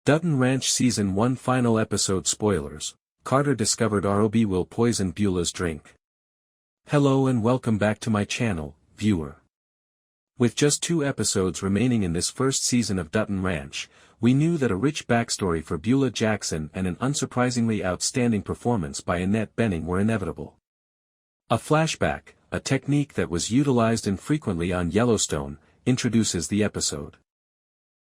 Dutton Ranch Season 1 Final Episode Spoilers. Carter discovered Rob will poison Beulah'S drink. Hello and welcome back to my channel, viewer. With just 2 episodes remaining in this first season of Dutton Ranch, we knew that a rich backstory for Beulah Jackson and an unsurprisingly outstanding performance by Annette Bening were inevitable. A flashback, a technique that was utilized infrequently on Yellowstone, introduces the episode.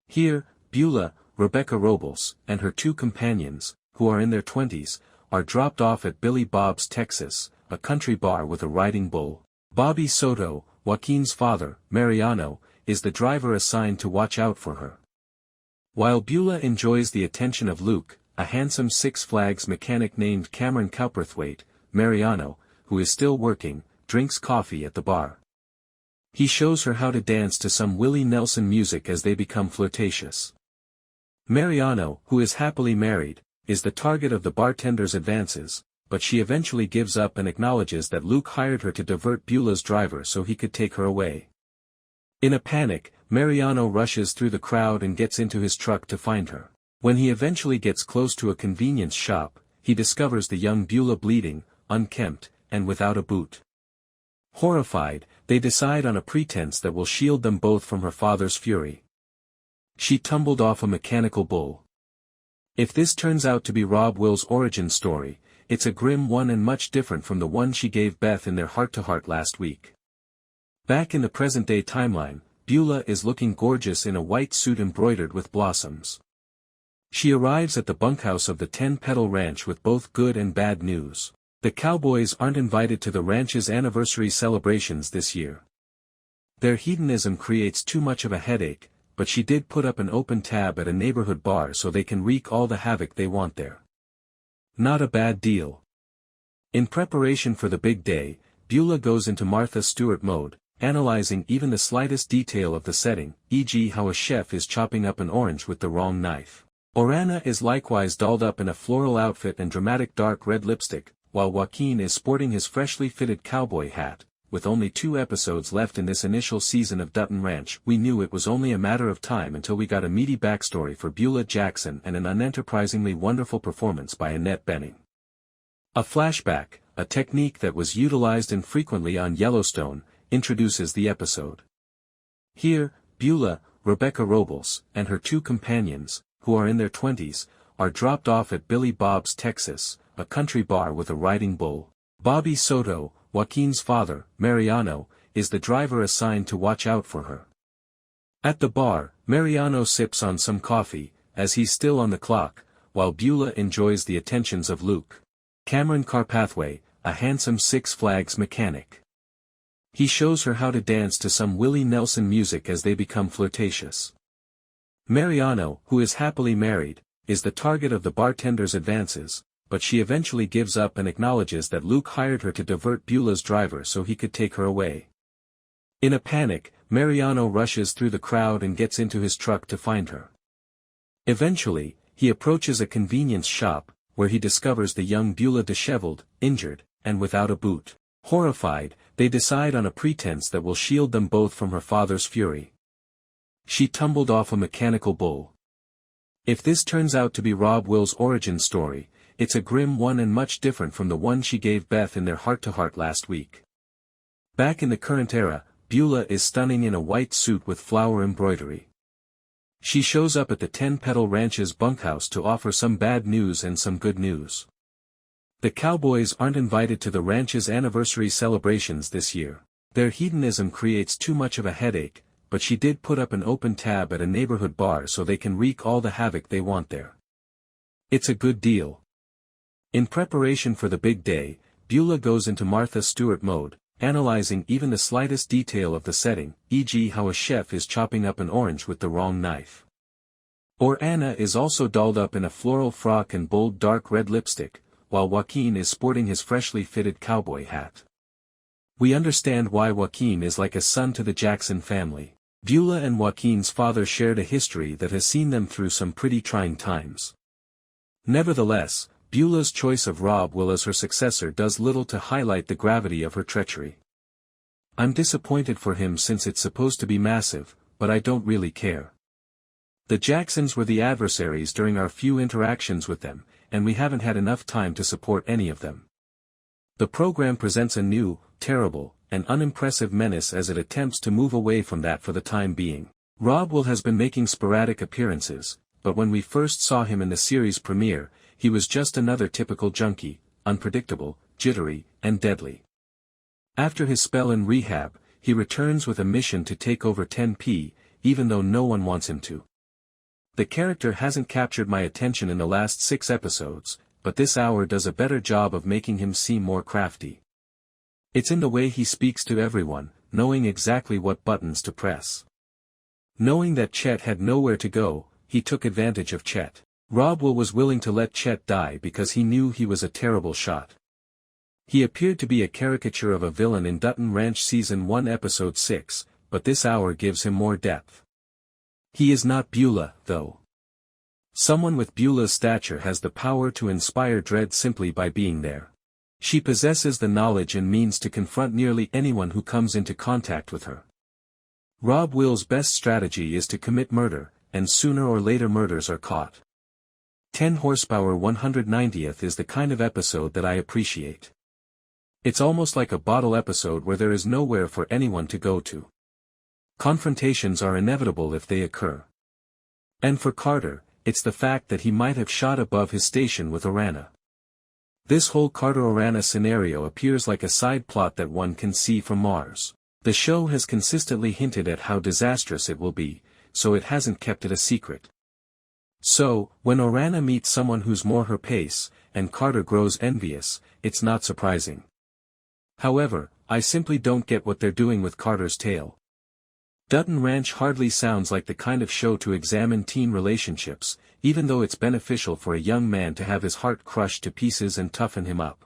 Here, Beulah, Rebecca Robles, and her 2 companions, who are in their 20s, are dropped off at Beulah'S, Texas, a country bar with a riding bull. Bobby Soto, Joaquin's father, Mariano, is the driver assigned to watch out for her. While Beulah enjoys the attention of Luke, a handsome Six Flags mechanic named Cameron Cowperthwaite, Mariano, who is still working, drinks coffee at the bar. He shows her how to dance to some Willie Nelson music as they become flirtatious. Mariano, who is happily married, is the target of the bartender's advances, but she eventually gives up and acknowledges that Luke hired her to divert Beulah'S driver so he could take her away. In a panic, Mariano rushes through the crowd and gets into his truck to find her. When he eventually gets close to a convenience shop, he discovers the young Beulah bleeding, unkempt, and without a boot. Horrified, they decide on a pretense that will shield them both from her father's fury. She tumbled off a mechanical bull. If this turns out to be Rob Will's origin story, it's a grim one and much different from the one she gave Beth in their heart-to-heart last week. Back in the present-day timeline, Beulah is looking gorgeous in a white suit embroidered with blossoms. She arrives at the bunkhouse of the 10-Petal Ranch with both good and bad news. The cowboys aren't invited to the ranch's anniversary celebrations this year. Their hedonism creates too much of a headache, but she did put up an open tab at a neighborhood bar so they can wreak all the havoc they want there. Not a bad deal. In preparation for the big day, Beulah goes into Martha Stewart mode, analyzing even the slightest detail of the setting, e.g. how a chef is chopping up an orange with the wrong knife. Orana is likewise dolled up in a floral outfit and dramatic dark red lipstick, while Joaquin is sporting his freshly fitted cowboy hat. With only 2 episodes left in this initial season of Dutton Ranch, we knew it was only a matter of time until we got a meaty backstory for Beulah Jackson and an unenterprisingly wonderful performance by Annette Bening. A flashback, a technique that was utilized infrequently on Yellowstone, introduces the episode. Here, Beulah, Rebecca Robles, and her 2 companions, who are in their 20s, are dropped off at Beulah'S, Texas, a country bar with a riding bull. Bobby Soto, Joaquin's father, Mariano, is the driver assigned to watch out for her. At the bar, Mariano sips on some coffee, as he's still on the clock, while Beulah enjoys the attentions of Luke. Cameron Cowperthwaite, a handsome Six Flags mechanic. He shows her how to dance to some Willie Nelson music as they become flirtatious. Mariano, who is happily married, is the target of the bartender's advances, but she eventually gives up and acknowledges that Luke hired her to divert Beulah'S driver so he could take her away. In a panic, Mariano rushes through the crowd and gets into his truck to find her. Eventually, he approaches a convenience shop, where he discovers the young Beulah disheveled, injured, and without a boot. Horrified, they decide on a pretense that will shield them both from her father's fury. She tumbled off a mechanical bull. If this turns out to be Rob Will's origin story, it's a grim one and much different from the one she gave Beth in their heart-to-heart last week. Back in the current era, Beulah is stunning in a white suit with flower embroidery. She shows up at the 10-Petal Ranch's bunkhouse to offer some bad news and some good news. The cowboys aren't invited to the ranch's anniversary celebrations this year. Their hedonism creates too much of a headache, but she did put up an open tab at a neighborhood bar so they can wreak all the havoc they want there. It's a good deal. In preparation for the big day, Beulah goes into Martha Stewart mode, analyzing even the slightest detail of the setting, e.g. how a chef is chopping up an orange with the wrong knife. Orana is also dolled up in a floral frock and bold dark red lipstick, while Joaquin is sporting his freshly fitted cowboy hat. We understand why Joaquin is like a son to the Jackson family. Beulah and Joaquin's father shared a history that has seen them through some pretty trying times. Nevertheless, Beulah's choice of Rob Will as her successor does little to highlight the gravity of her treachery. I'm disappointed for him since it's supposed to be massive, but I don't really care. The Jacksons were the adversaries during our few interactions with them, and we haven't had enough time to support any of them. The program presents a new, terrible, and unimpressive menace as it attempts to move away from that for the time being. Rob Will has been making sporadic appearances, but when we first saw him in the series premiere, he was just another typical junkie, unpredictable, jittery, and deadly. After his spell in rehab, he returns with a mission to take over 10p, even though no one wants him to. The character hasn't captured my attention in the last 6 episodes, but this hour does a better job of making him seem more crafty. It's in the way he speaks to everyone, knowing exactly what buttons to press. Knowing that Chet had nowhere to go, he took advantage of Chet. Rob Will was willing to let Chet die because he knew he was a terrible shot. He appeared to be a caricature of a villain in Dutton Ranch Season 1 Episode 6, but this hour gives him more depth. He is not Beulah, though. Someone with Beulah's stature has the power to inspire dread simply by being there. She possesses the knowledge and means to confront nearly anyone who comes into contact with her. Rob Will's best strategy is to commit murder, and sooner or later murders are caught. 10 horsepower 190th is the kind of episode that I appreciate. It's almost like a bottle episode where there is nowhere for anyone to go to. Confrontations are inevitable if they occur. And for Carter, it's the fact that he might have shot above his station with Orana. This whole Carter-Orana scenario appears like a side plot that one can see from Mars. The show has consistently hinted at how disastrous it will be, so it hasn't kept it a secret. So, when Orana meets someone who's more her pace, and Carter grows envious, it's not surprising. However, I simply don't get what they're doing with Carter's tale. Dutton Ranch hardly sounds like the kind of show to examine teen relationships, even though it's beneficial for a young man to have his heart crushed to pieces and toughen him up.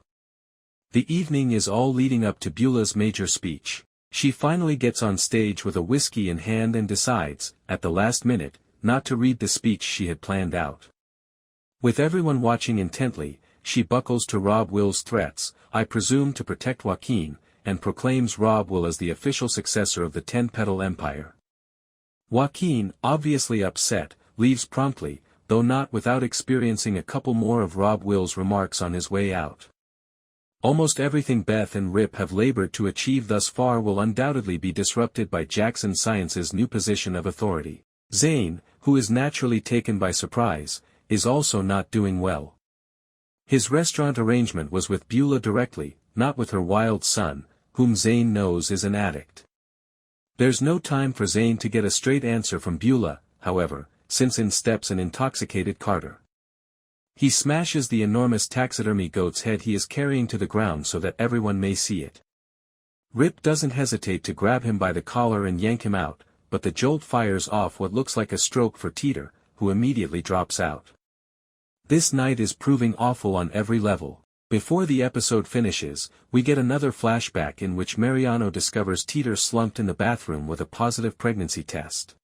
The evening is all leading up to Beulah's major speech. She finally gets on stage with a whiskey in hand and decides, at the last minute, not to read the speech she had planned out. With everyone watching intently, she buckles to Rob Will's threats, I presume to protect Joaquin, and proclaims Rob Will as the official successor of the 10-petal empire. Joaquin, obviously upset, leaves promptly, though not without experiencing a couple more of Rob Will's remarks on his way out. Almost everything Beth and Rip have labored to achieve thus far will undoubtedly be disrupted by Jackson Science's new position of authority. Zane, who is naturally taken by surprise, is also not doing well. His restaurant arrangement was with Beulah directly, not with her wild son, whom Zane knows is an addict. There's no time for Zane to get a straight answer from Beulah, however, since in steps an intoxicated Carter. He smashes the enormous taxidermy goat's head he is carrying to the ground so that everyone may see it. Rip doesn't hesitate to grab him by the collar and yank him out, but the jolt fires off what looks like a stroke for Teeter, who immediately drops out. This night is proving awful on every level. Before the episode finishes, we get another flashback in which Mariano discovers Teeter slumped in the bathroom with a positive pregnancy test.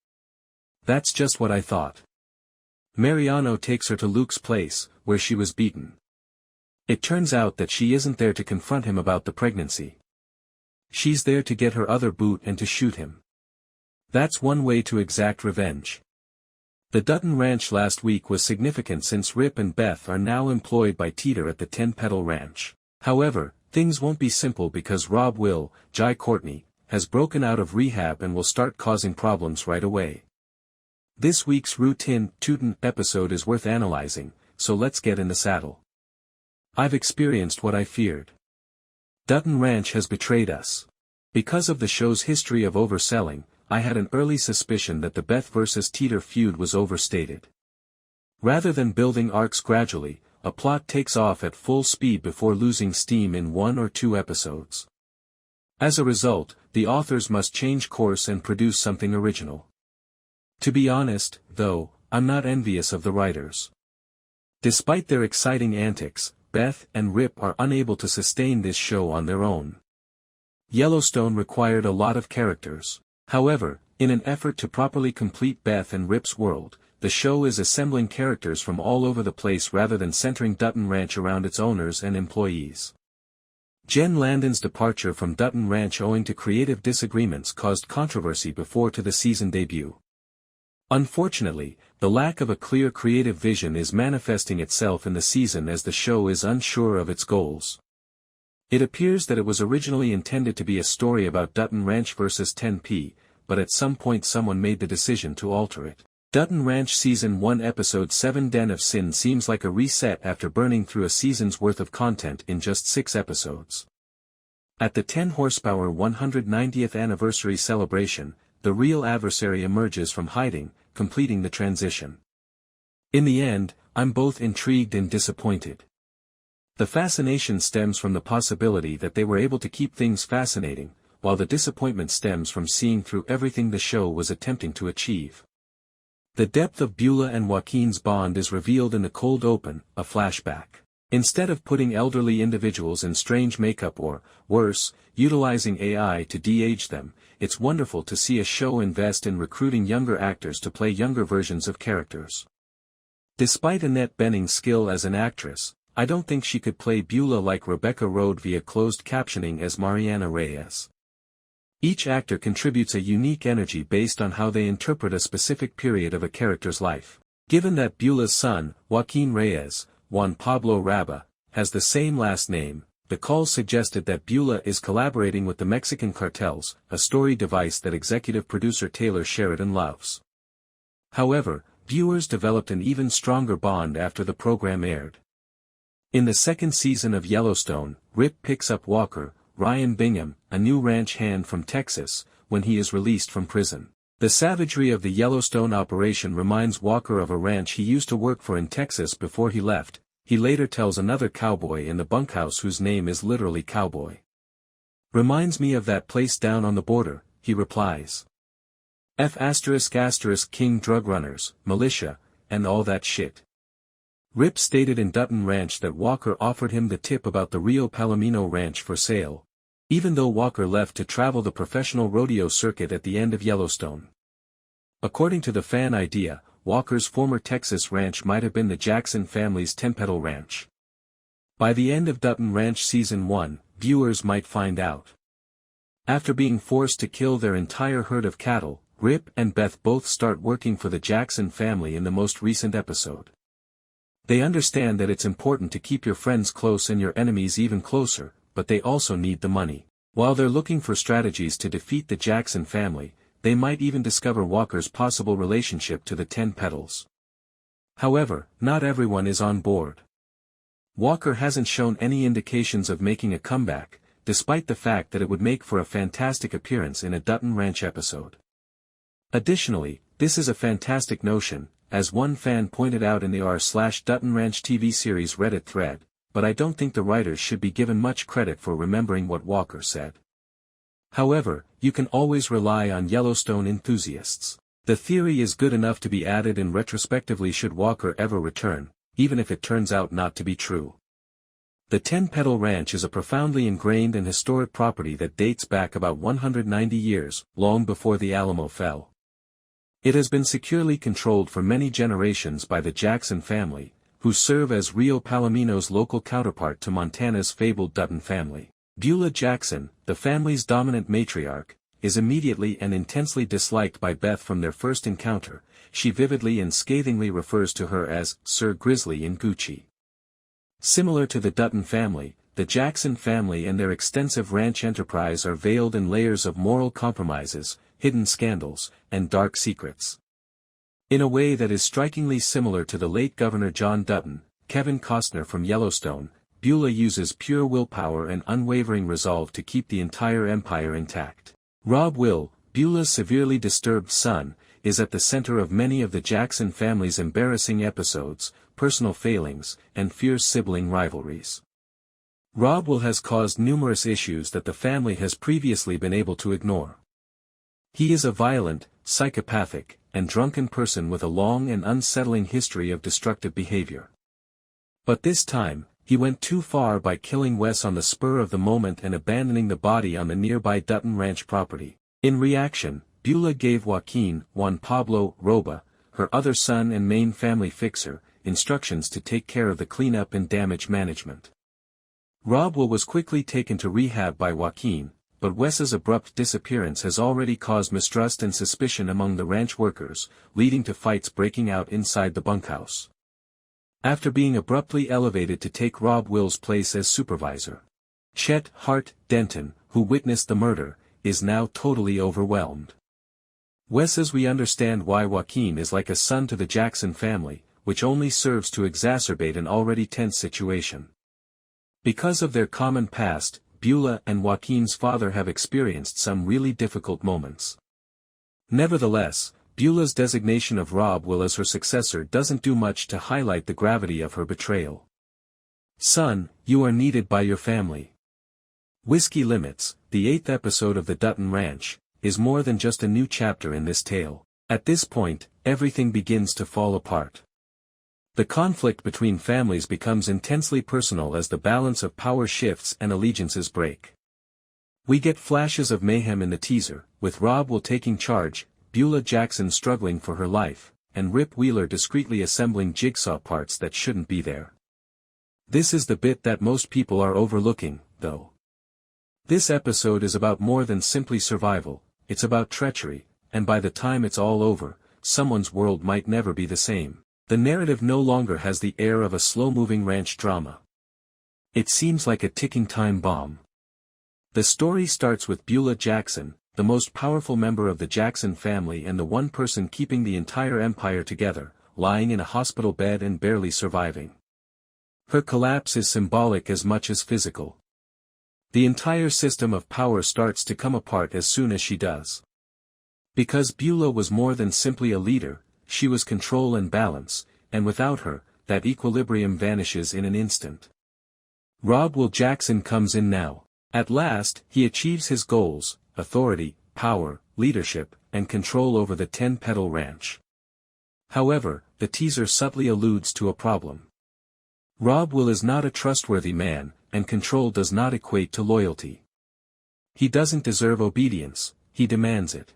That's just what I thought. Mariano takes her to Luke's place, where she was beaten. It turns out that she isn't there to confront him about the pregnancy. She's there to get her other boot and to shoot him. That's one way to exact revenge. The Dutton Ranch last week was significant since Rip and Beth are now employed by Teeter at the 10-petal ranch. However, things won't be simple because Rob Will, Jai Courtney, has broken out of rehab and will start causing problems right away. This week's routine Tootin' episode is worth analyzing, so let's get in the saddle. I've experienced what I feared. Dutton Ranch has betrayed us. Because of the show's history of overselling, I had an early suspicion that the Beth vs. Teeter feud was overstated. Rather than building arcs gradually, a plot takes off at full speed before losing steam in 1 or 2 episodes. As a result, the authors must change course and produce something original. To be honest, though, I'm not envious of the writers. Despite their exciting antics, Beth and Rip are unable to sustain this show on their own. Yellowstone required a lot of characters. However, in an effort to properly complete Beth and Rip's world, the show is assembling characters from all over the place rather than centering Dutton Ranch around its owners and employees. Jen Landon's departure from Dutton Ranch owing to creative disagreements caused controversy before to the season debut. Unfortunately, the lack of a clear creative vision is manifesting itself in the season as the show is unsure of its goals. It appears that it was originally intended to be a story about Dutton Ranch vs 10p, but at some point someone made the decision to alter it. Dutton Ranch Season 1 Episode 7 Den of Sin seems like a reset after burning through a season's worth of content in just 6 episodes. At the 10 horsepower 190th anniversary celebration, the real adversary emerges from hiding, completing the transition. In the end, I'm both intrigued and disappointed. The fascination stems from the possibility that they were able to keep things fascinating, while the disappointment stems from seeing through everything the show was attempting to achieve. The depth of Beulah and Joaquin's bond is revealed in the cold open, a flashback. Instead of putting elderly individuals in strange makeup or, worse, utilizing AI to de-age them, it's wonderful to see a show invest in recruiting younger actors to play younger versions of characters. Despite Annette Bening's skill as an actress, I don't think she could play Beulah like Rebecca Road via closed captioning as Mariana Reyes. Each actor contributes a unique energy based on how they interpret a specific period of a character's life. Given that Beulah's son, Joaquin Reyes, Juan Pablo Raba, has the same last name, the calls suggested that Beulah is collaborating with the Mexican cartels, a story device that executive producer Taylor Sheridan loves. However, viewers developed an even stronger bond after the program aired. In the second season of Yellowstone, Rip picks up Walker, Ryan Bingham, a new ranch hand from Texas, when he is released from prison. The savagery of the Yellowstone operation reminds Walker of a ranch he used to work for in Texas before he left. He later tells another cowboy in the bunkhouse whose name is literally Cowboy. "Reminds me of that place down on the border," he replies. King drug runners, militia, and all that shit. Rip stated in Dutton Ranch that Walker offered him the tip about the Rio Palomino Ranch for sale, even though Walker left to travel the professional rodeo circuit at the end of Yellowstone. According to the fan idea, Walker's former Texas ranch might have been the Jackson family's Tempetal Ranch. By the end of Dutton Ranch Season 1, viewers might find out. After being forced to kill their entire herd of cattle, Rip and Beth both start working for the Jackson family in the most recent episode. They understand that it's important to keep your friends close and your enemies even closer, but they also need the money. While they're looking for strategies to defeat the Jackson family, they might even discover Walker's possible relationship to the 10 Petals. However, not everyone is on board. Walker hasn't shown any indications of making a comeback, despite the fact that it would make for a fantastic appearance in a Dutton Ranch episode. Additionally, this is a fantastic notion, as one fan pointed out in the r/Dutton Ranch TV series Reddit thread, but I don't think the writers should be given much credit for remembering what Walker said. However, you can always rely on Yellowstone enthusiasts. The theory is good enough to be added in retrospectively should Walker ever return, even if it turns out not to be true. The 10 Petal Ranch is a profoundly ingrained and historic property that dates back about 190 years, long before the Alamo fell. It has been securely controlled for many generations by the Jackson family, who serve as Rio Palomino's local counterpart to Montana's fabled Dutton family. Beulah Jackson, the family's dominant matriarch, is immediately and intensely disliked by Beth from their first encounter. She vividly and scathingly refers to her as Sir Grizzly in Gucci. Similar to the Dutton family, the Jackson family and their extensive ranch enterprise are veiled in layers of moral compromises, hidden scandals, and dark secrets. In a way that is strikingly similar to the late Governor John Dutton, Kevin Costner from Yellowstone, Beulah uses pure willpower and unwavering resolve to keep the entire empire intact. Rob Will, Beulah's severely disturbed son, is at the center of many of the Jackson family's embarrassing episodes, personal failings, and fierce sibling rivalries. Rob Will has caused numerous issues that the family has previously been able to ignore. He is a violent, psychopathic, and drunken person with a long and unsettling history of destructive behavior. But this time, he went too far by killing Wes on the spur of the moment and abandoning the body on the nearby Dutton Ranch property. In reaction, Beulah gave Juan Pablo Roba, her other son and main family fixer, instructions to take care of the cleanup and damage management. Rob Will was quickly taken to rehab by Joaquin, but Wes's abrupt disappearance has already caused mistrust and suspicion among the ranch workers, leading to fights breaking out inside the bunkhouse. After being abruptly elevated to take Rob Will's place as supervisor, Chet Hart Denton, who witnessed the murder, is now totally overwhelmed. Wes, as we understand why Joaquin is like a son to the Jackson family, which only serves to exacerbate an already tense situation. Because of their common past, Beulah and Joaquin's father have experienced some really difficult moments. Nevertheless, Beulah's designation of Rob Will as her successor doesn't do much to highlight the gravity of her betrayal. Son, you are needed by your family. Whiskey Limits, the 8th episode of the Dutton Ranch, is more than just a new chapter in this tale. At this point, everything begins to fall apart. The conflict between families becomes intensely personal as the balance of power shifts and allegiances break. We get flashes of mayhem in the teaser, with Rob Will taking charge, Beulah Jackson struggling for her life, and Rip Wheeler discreetly assembling jigsaw parts that shouldn't be there. This is the bit that most people are overlooking, though. This episode is about more than simply survival, it's about treachery, and by the time it's all over, someone's world might never be the same. The narrative no longer has the air of a slow-moving ranch drama. It seems like a ticking time bomb. The story starts with Beulah Jackson, the most powerful member of the Jackson family and the one person keeping the entire empire together, lying in a hospital bed and barely surviving. Her collapse is symbolic as much as physical. The entire system of power starts to come apart as soon as she does. Because Beulah was more than simply a leader, she was control and balance, and without her, that equilibrium vanishes in an instant. Rob Will Jackson comes in now. At last, he achieves his goals: authority, power, leadership, and control over the 10-petal ranch. However, the teaser subtly alludes to a problem. Rob Will is not a trustworthy man, and control does not equate to loyalty. He doesn't deserve obedience, he demands it.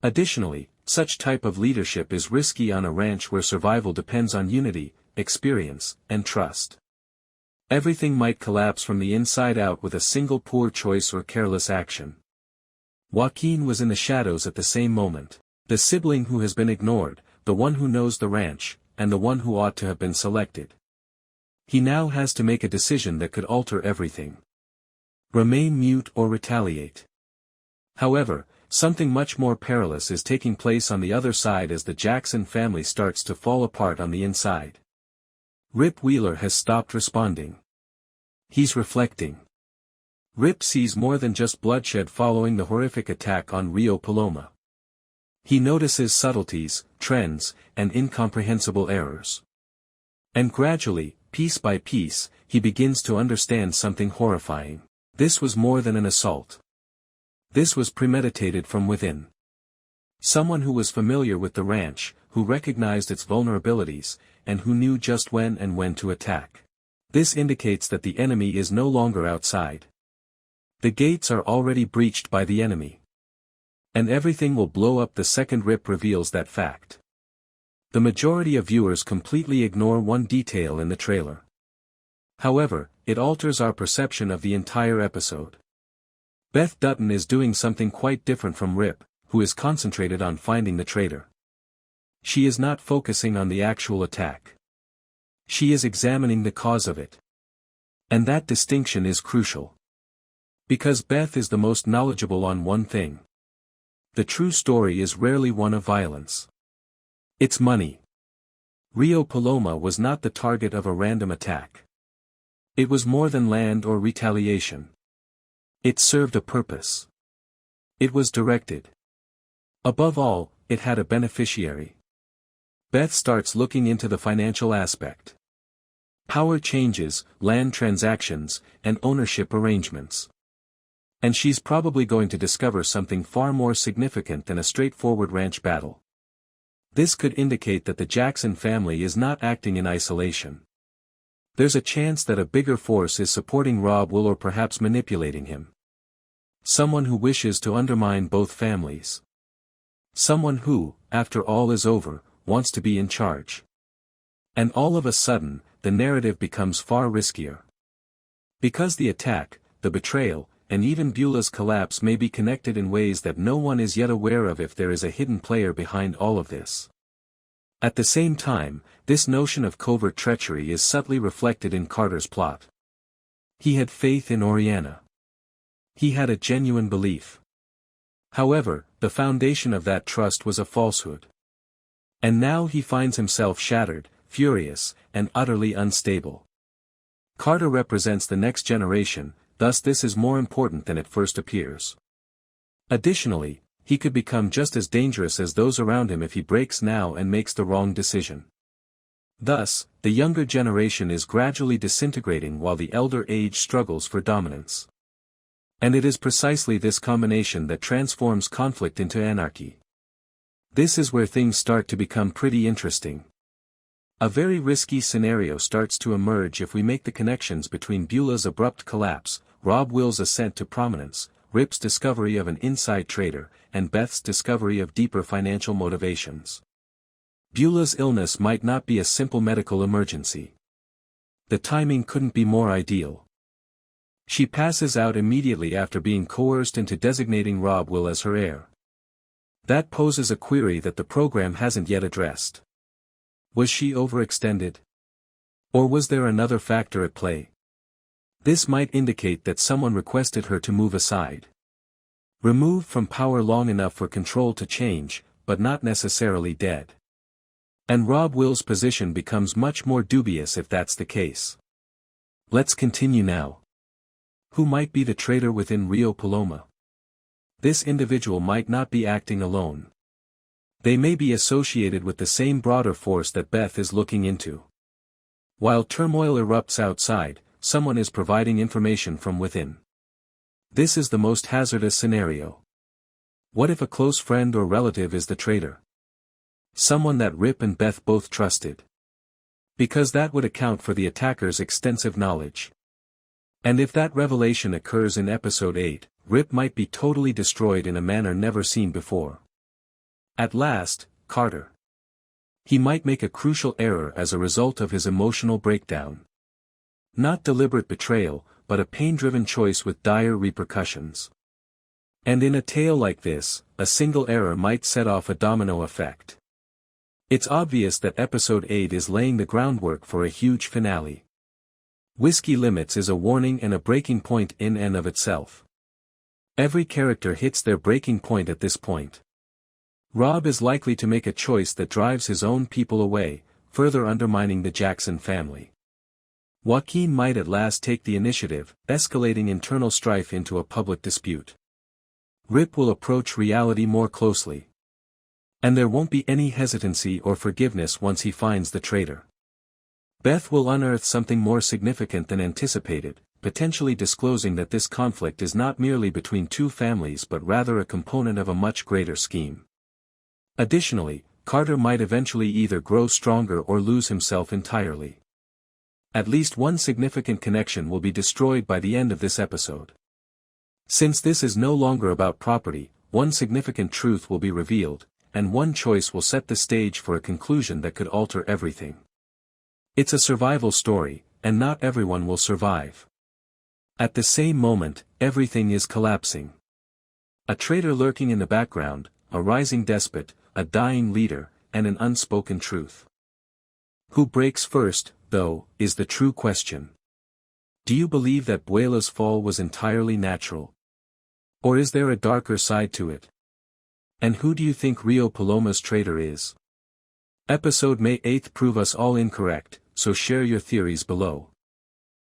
Additionally, such type of leadership is risky on a ranch where survival depends on unity, experience, and trust. Everything might collapse from the inside out with a single poor choice or careless action. Joaquin was in the shadows at the same moment, the sibling who has been ignored, the one who knows the ranch, and the one who ought to have been selected. He now has to make a decision that could alter everything. Remain mute or retaliate. However, something much more perilous is taking place on the other side as the Jackson family starts to fall apart on the inside. Rip Wheeler has stopped responding. He's reflecting. Rip sees more than just bloodshed following the horrific attack on Rio Paloma. He notices subtleties, trends, and incomprehensible errors. And gradually, piece by piece, he begins to understand something horrifying. This was more than an assault. This was premeditated from within. Someone who was familiar with the ranch, who recognized its vulnerabilities, and who knew just when and when to attack. This indicates that the enemy is no longer outside. The gates are already breached by the enemy. And everything will blow up the second Rip reveals that fact. The majority of viewers completely ignore one detail in the trailer. However, it alters our perception of the entire episode. Beth Dutton is doing something quite different from Rip, who is concentrated on finding the traitor. She is not focusing on the actual attack. She is examining the cause of it. And that distinction is crucial. Because Beth is the most knowledgeable on one thing. The true story is rarely one of violence. It's money. Rio Paloma was not the target of a random attack. It was more than land or retaliation. It served a purpose. It was directed. Above all, it had a beneficiary. Beth starts looking into the financial aspect. Power changes, land transactions, and ownership arrangements. And she's probably going to discover something far more significant than a straightforward ranch battle. This could indicate that the Jackson family is not acting in isolation. There's a chance that a bigger force is supporting Rob Will or perhaps manipulating him. Someone who wishes to undermine both families. Someone who, after all is over, wants to be in charge. And all of a sudden, the narrative becomes far riskier. Because the attack, the betrayal, and even Beulah'S collapse may be connected in ways that no one is yet aware of if there is a hidden player behind all of this. At the same time, this notion of covert treachery is subtly reflected in Carter's plot. He had faith in Oriana. He had a genuine belief. However, the foundation of that trust was a falsehood. And now he finds himself shattered, furious, and utterly unstable. Carter represents the next generation, thus this is more important than it first appears. Additionally, he could become just as dangerous as those around him if he breaks now and makes the wrong decision. Thus, the younger generation is gradually disintegrating while the elder age struggles for dominance. And it is precisely this combination that transforms conflict into anarchy. This is where things start to become pretty interesting. A very risky scenario starts to emerge if we make the connections between Beulah'S abrupt collapse, Robb Will's ascent to prominence, Rip's discovery of an inside trader, and Beth's discovery of deeper financial motivations. Beulah'S illness might not be a simple medical emergency. The timing couldn't be more ideal. She passes out immediately after being coerced into designating Robb Will as her heir. That poses a query that the program hasn't yet addressed. Was she overextended? Or was there another factor at play? This might indicate that someone requested her to move aside. Removed from power long enough for control to change, but not necessarily dead. And Robb Will's position becomes much more dubious if that's the case. Let's continue now. Who might be the traitor within Rio Paloma? This individual might not be acting alone. They may be associated with the same broader force that Beth is looking into. While turmoil erupts outside, someone is providing information from within. This is the most hazardous scenario. What if a close friend or relative is the traitor? Someone that Rip and Beth both trusted. Because that would account for the attacker's extensive knowledge. And if that revelation occurs in episode 8, Rip might be totally destroyed in a manner never seen before. At last, Carter. He might make a crucial error as a result of his emotional breakdown. Not deliberate betrayal, but a pain-driven choice with dire repercussions. And in a tale like this, a single error might set off a domino effect. It's obvious that episode 8 is laying the groundwork for a huge finale. Whiskey Limits is a warning and a breaking point in and of itself. Every character hits their breaking point at this point. Robb is likely to make a choice that drives his own people away, further undermining the Jackson family. Joaquin might at last take the initiative, escalating internal strife into a public dispute. Rip will approach reality more closely. And there won't be any hesitancy or forgiveness once he finds the traitor. Beth will unearth something more significant than anticipated, potentially disclosing that this conflict is not merely between two families but rather a component of a much greater scheme. Additionally, Carter might eventually either grow stronger or lose himself entirely. At least one significant connection will be destroyed by the end of this episode. Since this is no longer about property, one significant truth will be revealed, and one choice will set the stage for a conclusion that could alter everything. It's a survival story, and not everyone will survive. At the same moment, everything is collapsing. A traitor lurking in the background, a rising despot, a dying leader, and an unspoken truth. Who breaks first, though, is the true question. Do you believe that Beulah'S fall was entirely natural? Or is there a darker side to it? And who do you think Rio Paloma's traitor is? Episode May 8th prove us all incorrect, so share your theories below.